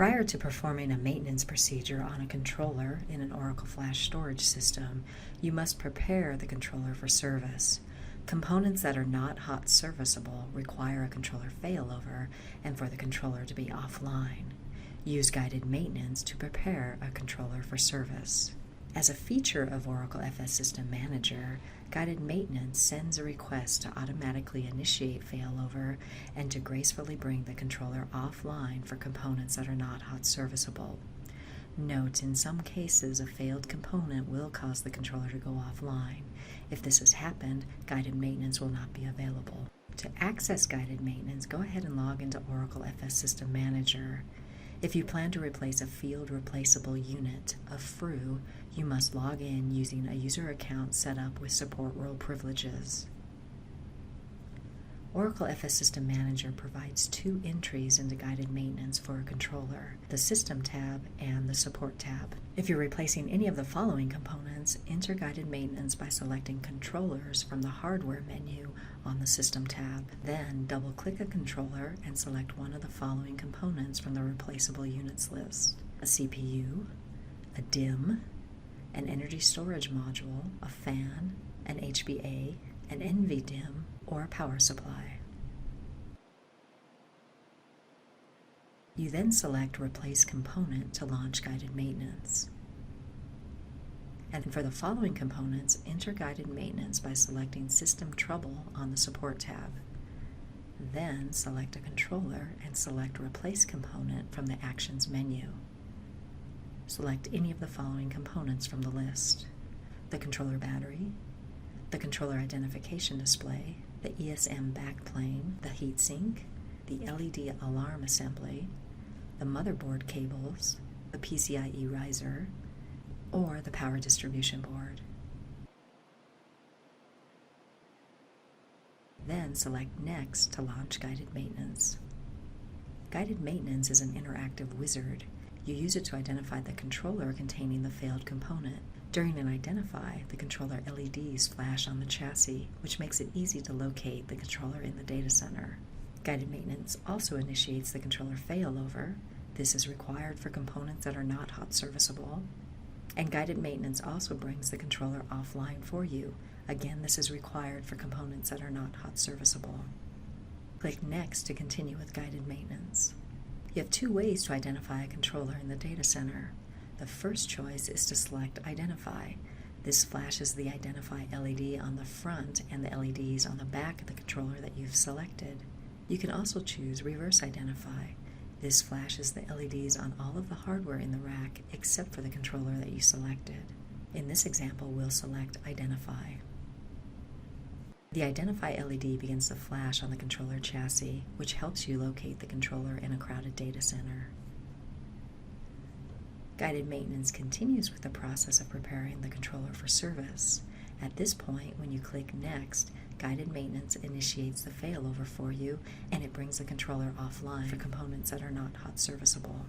Prior to performing a maintenance procedure on a controller in an Oracle Flash storage system, you must prepare the controller for service. Components that are not hot serviceable require a controller failover and for the controller to be offline. Use guided maintenance to prepare a controller for service. As a feature of Oracle FS System Manager, guided maintenance sends a request to automatically initiate failover and to gracefully bring the controller offline for components that are not hot serviceable. Note, in some cases, a failed component will cause the controller to go offline. If this has happened, guided maintenance will not be available. To access guided maintenance, go ahead and log into Oracle FS System Manager. If you plan to replace a field replaceable unit, a FRU, you must log in using a user account set up with support role privileges. Oracle FS System Manager provides two entries into guided maintenance for a controller, the System tab and the Support tab. If you're replacing any of the following components, enter guided maintenance by selecting Controllers from the Hardware menu on the System tab. Then double-click a controller and select one of the following components from the Replaceable Units list: a CPU, a DIMM, an energy storage module, a fan, an HBA, an NVDIMM, or a power supply. You then select Replace Component to launch guided maintenance. And for the following components, enter guided maintenance by selecting System Trouble on the Support tab. Then select a controller and select Replace Component from the Actions menu. Select any of the following components from the list: the controller battery, the controller identification display, the ESM backplane, the heatsink, the LED alarm assembly, the motherboard cables, the PCIe riser, or the power distribution board. Then select Next to launch guided maintenance. Guided maintenance is an interactive wizard. You use it to identify the controller containing the failed component. During an identify, the controller LEDs flash on the chassis, which makes it easy to locate the controller in the data center. Guided maintenance also initiates the controller failover. This is required for components that are not hot serviceable. And guided maintenance also brings the controller offline for you. Again, this is required for components that are not hot serviceable. Click Next to continue with guided maintenance. You have two ways to identify a controller in the data center. The first choice is to select Identify. This flashes the Identify LED on the front and the LEDs on the back of the controller that you've selected. You can also choose Reverse Identify. This flashes the LEDs on all of the hardware in the rack except for the controller that you selected. In this example, we'll select Identify. The Identify LED begins to flash on the controller chassis, which helps you locate the controller in a crowded data center. Guided maintenance continues with the process of preparing the controller for service. At this point, when you click Next, guided maintenance initiates the failover for you, and it brings the controller offline for components that are not hot serviceable.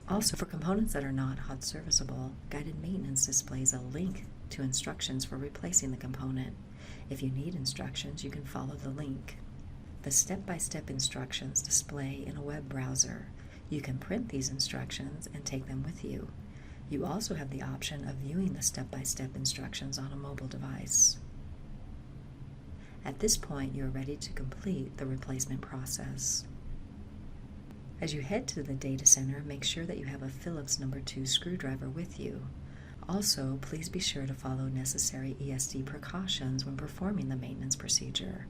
Also, for components that are not hot serviceable, guided maintenance displays a link to instructions for replacing the component. If you need instructions, you can follow the link. The step-by-step instructions display in a web browser. You can print these instructions and take them with you. You also have the option of viewing the step-by-step instructions on a mobile device. At this point, you are ready to complete the replacement process. As you head to the data center, make sure that you have a Phillips No. 2 screwdriver with you. Also, please be sure to follow necessary ESD precautions when performing the maintenance procedure.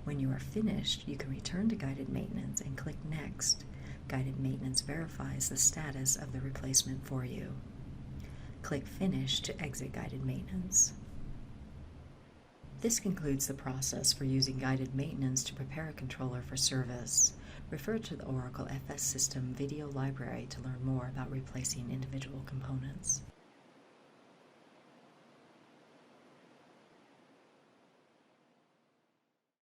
When you are finished, you can return to guided maintenance and click Next. Guided maintenance verifies the status of the replacement for you. Click Finish to exit guided maintenance. This concludes the process for using guided maintenance to prepare a controller for service. Refer to the Oracle FS System video library to learn more about replacing individual components.